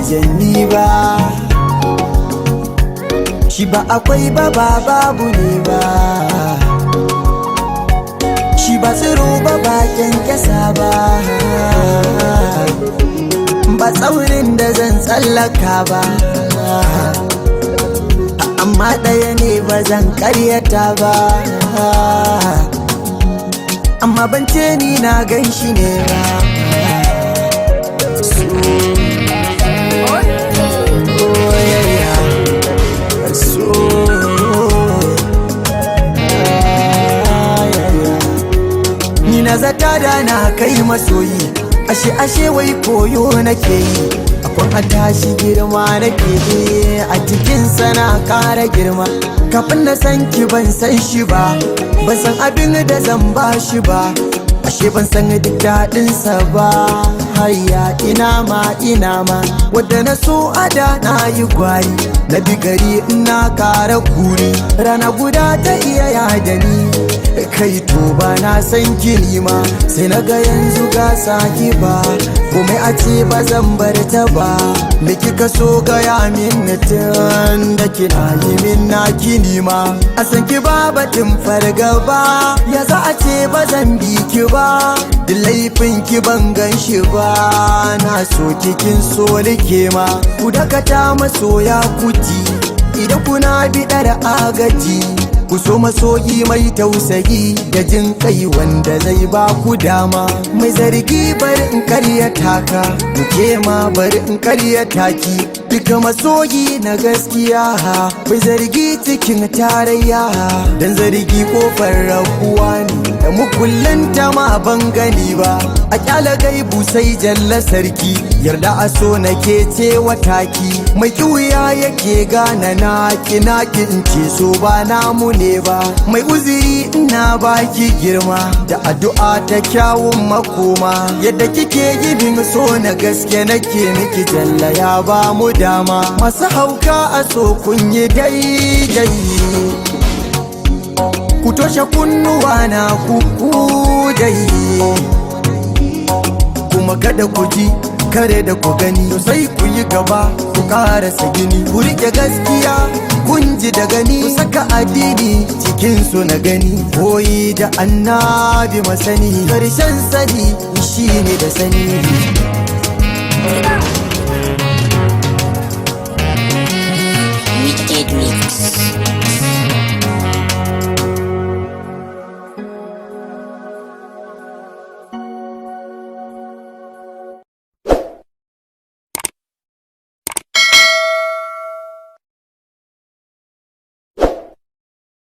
aljanni ba, shi ba akwai ba babu ne ba, shi ba tsiro ba kyankyasa ba, ba tsaurin da zan tsallaka ba, amma ɗaya ne ba zan ƙaryata ba, amma ban ce ni na gan shi ne ba. Ni na zata da na kai masoyi, ashe wai koyo nake yi, akwan a tashi girma nake yi, a cikinsa na ƙara girma. Kafin na san ki ban san shi ba, ban san abin da zan ba shi ba, ashe ban san duk daɗinsa ba. Hayya ina ma wadda na so a da na yi gwari, na bi gari ina ƙara kuri, rana guda ta iya yada ni. Kai to ba na san kini ma, sai na ga yanzu ga saki ba, komai a ce ba zan bar ta ba. Me kika so gaya min tun da kina yi min na kini ma, a san ki ba batun fargaba, ya za a ce ba zan bi ki ba, duk laifin ki ban gan shi ba. Na so kikin so like ma, ku dakata masoya kuti, idan kuna biɗar agaji, ku so masoyi mai tausayi da jin kai wanda zai ba ku dama. Mai zargi bari in karyata ka, ke ma bari in karyata ki, duka masoyi na gaskiya mai zargi cikin tarayya, dan zargi kofar rabuwa ne, da mukullanta ma ban gani ba. A kyala gaibu sai jalla sarki, yarda a so nake ce wataki, mai kiwuya yake gane naki in ce so ba namu ne ba. Mai uziri ina baki girma, da addu'a ta kyawun makoma, yadda kike gibin so na gaske nake miki, jalla ya ba mu dama. Masu hauka a so kun yi daidai, ku toshe kunnuwa na kuku dai, kuma kada ku ji kare da ku gani, sai ku yi gaba ku karasa gini, ku rike gaskiya kun ji da gani, ku saka addini cikin su na gani, koyi da annabi masani, karshen sani shine da sani.